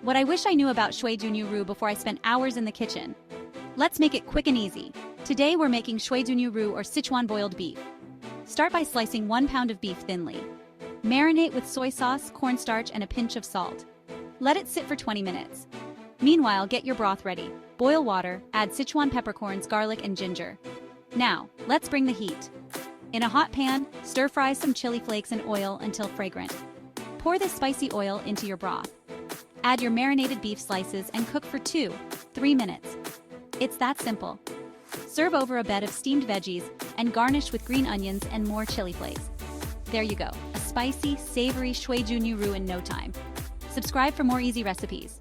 What I wish I knew about shui junyu roux before I spent hours in the kitchen. Let's make it quick and easy. Today we're making shui junyu roux or Sichuan boiled beef. Start by slicing 1 pound of beef thinly. Marinate with soy sauce, cornstarch, and a pinch of salt. Let it sit for 20 minutes. Meanwhile, get your broth ready. Boil water, add Sichuan peppercorns, garlic, and ginger. Now, let's bring the heat. In a hot pan, stir-fry some chili flakes and oil until fragrant. Pour this spicy oil into your broth. Add your marinated beef slices and cook for 2-3 minutes. It's that simple. Serve over a bed of steamed veggies and garnish with green onions and more chili flakes. There you go, a spicy, savory shui junyu roux in no time. Subscribe for more easy recipes.